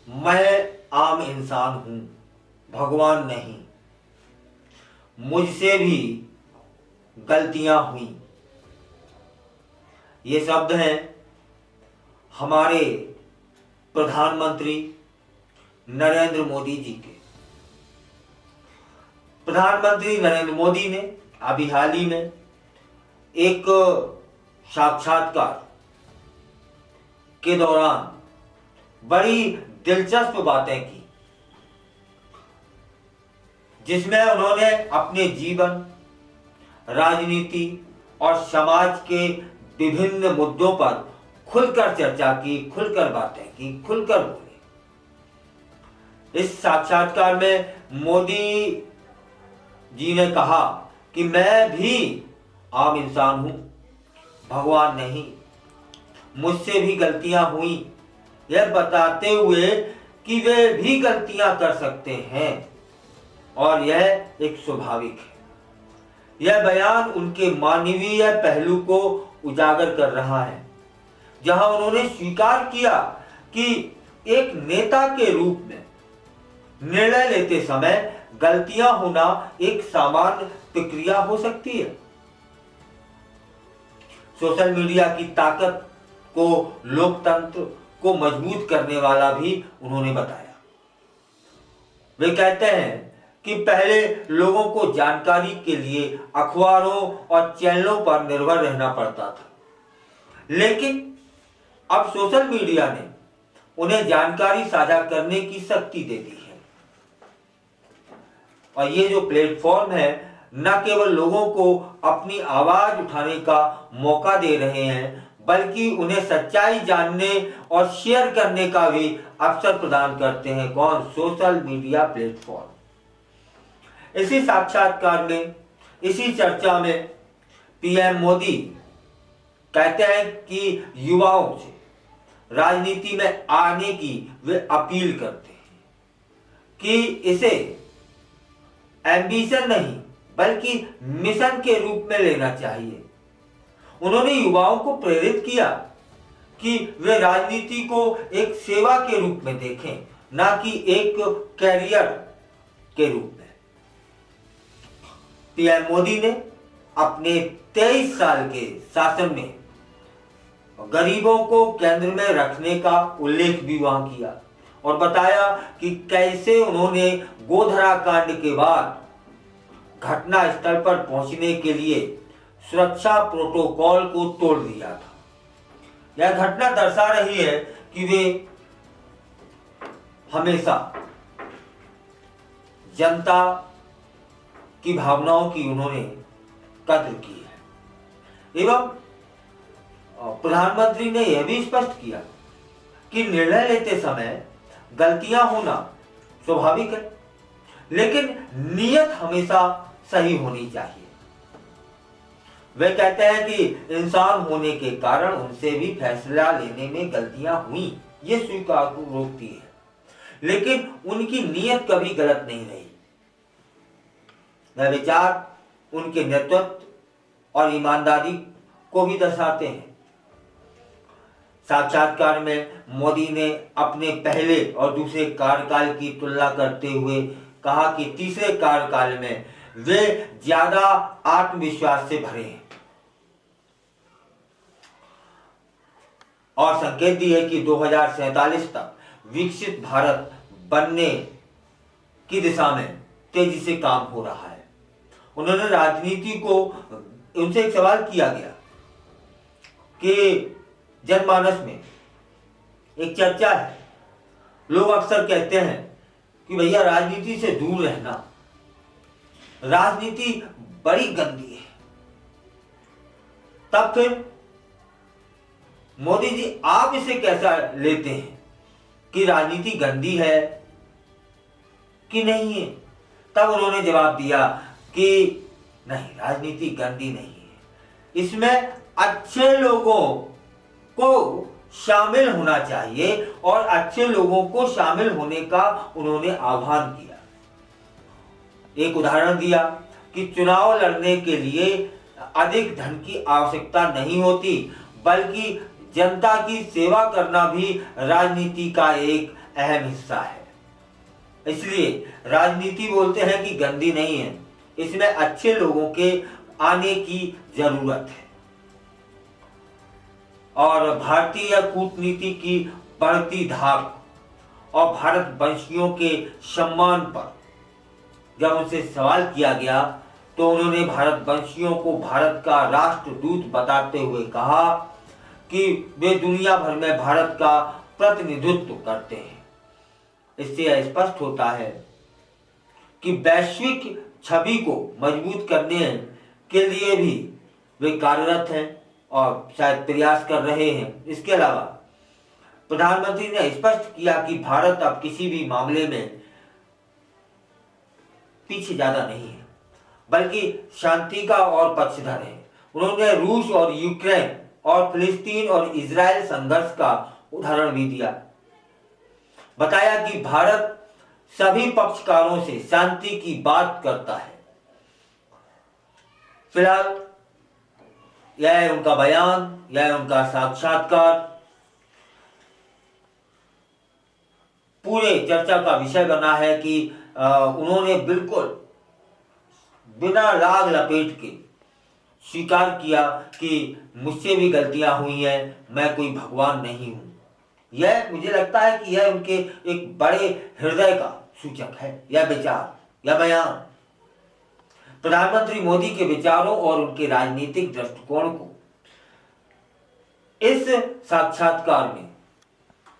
मैं आम इंसान हूं, भगवान नहीं। मुझसे भी गलतियां हुई। ये शब्द हैं हमारे प्रधानमंत्री नरेंद्र मोदी जी के। प्रधानमंत्री नरेंद्र मोदी ने अभी हाल ही में एक साक्षात्कार के दौरान बड़ी दिलचस्प बातें की, जिसमें उन्होंने अपने जीवन, राजनीति और समाज के विभिन्न मुद्दों पर खुलकर चर्चा की, खुलकर बातें की, खुलकर बोले। इस साक्षात्कार में मोदी जी ने कहा कि मैं भी आम इंसान हूं, भगवान नहीं। मुझसे भी गलतियां हुई, यह बताते हुए कि वे भी गलतियां कर सकते हैं और यह एक स्वाभाविक है। यह बयान उनके मानवीय पहलू को उजागर कर रहा है, जहां उन्होंने स्वीकार किया कि एक नेता के रूप में निर्णय लेते समय गलतियां होना एक सामान्य प्रक्रिया हो सकती है। सोशल मीडिया की ताकत को लोकतंत्र को मजबूत करने वाला भी उन्होंने बताया। वे कहते हैं कि पहले लोगों को जानकारी के लिए अखबारों और चैनलों पर निर्भर रहना पड़ता था, लेकिन अब सोशल मीडिया ने उन्हें जानकारी साझा करने की शक्ति दे दी है। और ये जो प्लेटफॉर्म है, न केवल लोगों को अपनी आवाज उठाने का मौका दे रहे हैं, बल्कि उन्हें सच्चाई जानने और शेयर करने का भी अवसर प्रदान करते हैं। कौन? Social media platform. इसी साक्षात्कार में, इसी चर्चा में पीएम मोदी कहते हैं कि युवाओं से राजनीति में आने की वे अपील करते हैं कि इसे एम्बिशन नहीं बल्कि मिशन के रूप में लेना चाहिए। उन्होंने युवाओं को प्रेरित किया कि वे राजनीति को एक सेवा के रूप में देखें, ना कि एक कैरियर के रूप में। पीएम मोदी ने अपने 23 साल के शासन में गरीबों को केंद्र में रखने का उल्लेख भी वहां किया और बताया कि कैसे उन्होंने गोधरा कांड के बाद घटना स्थल पर पहुंचने के लिए सुरक्षा प्रोटोकॉल को तोड़ दिया था। यह घटना दर्शा रही है कि वे हमेशा जनता की भावनाओं की उन्होंने कद्र की है। एवं प्रधानमंत्री ने यह भी स्पष्ट किया कि निर्णय लेते समय गलतियां होना स्वाभाविक है, लेकिन नीयत हमेशा सही होनी चाहिए। वे कहते हैं कि इंसान होने के कारण उनसे भी फैसला लेने में गलतियां हुई, ये स्वीकार रोकती है, लेकिन उनकी नीयत कभी गलत नहीं रही। वह विचार उनके नेतृत्व और ईमानदारी को भी दर्शाते हैं। साक्षात्कार में मोदी ने अपने पहले और दूसरे कार्यकाल की तुलना करते हुए कहा कि तीसरे कार्यकाल में वे ज्यादा आत्मविश्वास से भरे हैं और संकेत दिए कि 2047 तक विकसित भारत बनने की दिशा में तेजी से काम हो रहा है। उन्होंने राजनीति को, उनसे एक सवाल किया गया कि जनमानस में एक चर्चा है, लोग अक्सर कहते हैं कि भैया राजनीति से दूर रहना, राजनीति बड़ी गंदी है। तब फिर मोदी जी आप इसे कैसा लेते हैं कि राजनीति गंदी है कि नहीं है? तब उन्होंने जवाब दिया कि नहीं, राजनीति गंदी नहीं है, इसमें अच्छे लोगों को शामिल होना चाहिए और अच्छे लोगों को शामिल होने का उन्होंने आह्वान किया। एक उदाहरण दिया कि चुनाव लड़ने के लिए अधिक धन की आवश्यकता नहीं होती, बल्कि जनता की सेवा करना भी राजनीति का एक अहम हिस्सा है। इसलिए राजनीति बोलते हैं कि गंदी नहीं है, इसमें अच्छे लोगों के आने की जरूरत है। और भारतीय कूटनीति की बढ़ती धाक और भारत वंशियों के सम्मान पर जब उनसे सवाल किया गया तो उन्होंने भारत वंशियों को भारत का राष्ट्रदूत बताते हुए कहा कि वे दुनिया भर में भारत का प्रतिनिधित्व करते हैं। इससे यह स्पष्ट होता है कि वैश्विक छवि को मजबूत करने के लिए भी वे कार्यरत हैं और शायद प्रयास कर रहे हैं। इसके अलावा प्रधानमंत्री ने स्पष्ट किया कि भारत अब किसी भी मामले में पीछे ज्यादा नहीं है, बल्कि शांति का और पक्षधर है। उन्होंने रूस और यूक्रेन और फिलिस्तीन और इजराइल संघर्ष का उदाहरण भी दिया, बताया कि भारत सभी पक्षकारों से शांति की बात करता है। फिलहाल यह है उनका बयान, यह है उनका साक्षात्कार। पूरे चर्चा का विषय बना है कि उन्होंने बिल्कुल बिना लाग लपेट के स्वीकार किया कि मुझसे भी गलतियां हुई हैं, मैं कोई भगवान नहीं हूं। यह मुझे लगता है कि यह उनके एक बड़े हृदय का सूचक है, यह विचार, यह बयान। प्रधानमंत्री मोदी के विचारों और उनके राजनीतिक दृष्टिकोण को इस साक्षात्कार में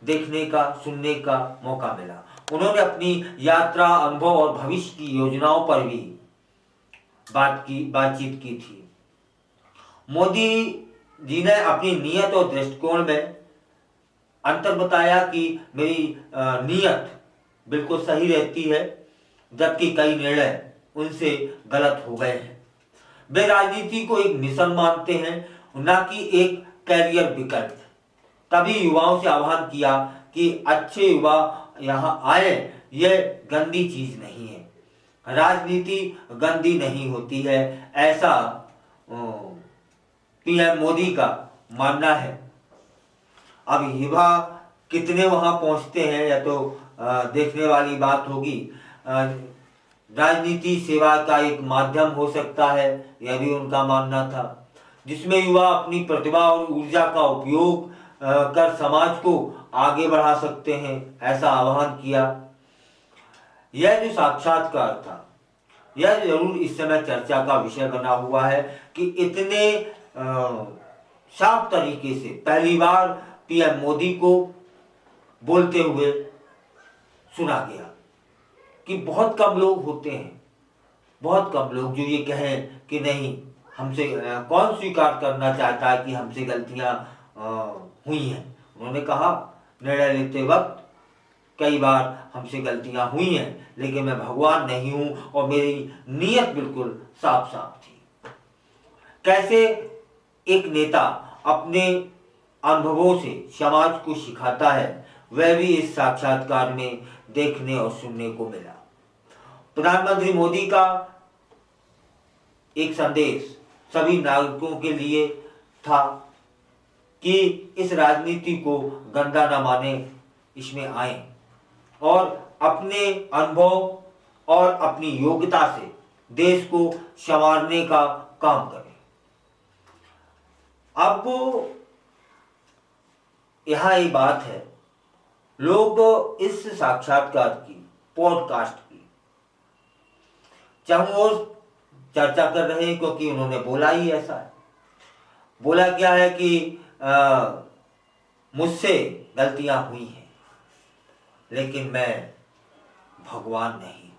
देखने का, सुनने का मौका मिला। उन्होंने अपनी यात्रा, अनुभव और भविष्य की योजनाओं पर भी बातचीत की थी। मोदी जी ने अपनी नीयत और दृष्टिकोण में अंतर बताया कि मेरी नीयत बिल्कुल सही रहती है, जबकि कई निर्णय उनसे गलत हो गए हैं। वे राजनीति को एक मिशन मानते हैं, न कि एक कैरियर विकल्प। तभी युवाओं से आह्वान किया कि अच्छे युवा यहाँ आए, यह गंदी चीज नहीं है, राजनीति गंदी नहीं होती है, ऐसा पीएम मोदी का मानना है। अब युवा कितने वहां पहुंचते हैं यह तो देखने वाली बात होगी। राजनीति सेवा का एक माध्यम हो सकता है, यह भी उनका मानना था, जिसमें युवा अपनी प्रतिभा और ऊर्जा का उपयोग कर समाज को आगे बढ़ा सकते हैं, ऐसा आह्वान किया। यह जो साक्षात्कार था यह जरूर इस समय चर्चा का विषय बना हुआ है कि इतने साफ तरीके से पहली बार पीएम मोदी को बोलते हुए सुना गया। कि बहुत कम लोग होते हैं, बहुत कम लोग जो ये कहें कि नहीं, हमसे कौन स्वीकार करना चाहता है कि हमसे गलतियां हुई हैं। उन्होंने कहा निर्णय लेते वक्त कई बार हमसे गलतियां हुई हैं, लेकिन मैं भगवान नहीं हूं और मेरी नीयत बिल्कुल साफ साफ थी। कैसे एक नेता अपने अनुभवों से समाज को सिखाता है, वह भी इस साक्षात्कार में देखने और सुनने को मिला। प्रधानमंत्री मोदी का एक संदेश सभी नागरिकों के लिए था कि इस राजनीति को गंदा न माने, इसमें आए और अपने अनुभव और अपनी योग्यता से देश को संवारने का काम करें। अब यहाँ एक बात है, लोग इस साक्षात्कार की, पॉडकास्ट की चाहूं चर्चा कर रहे हैं, क्योंकि उन्होंने बोला ही ऐसा है। बोला क्या है कि मुझसे गलतियां हुई हैं, लेकिन मैं भगवान नहीं।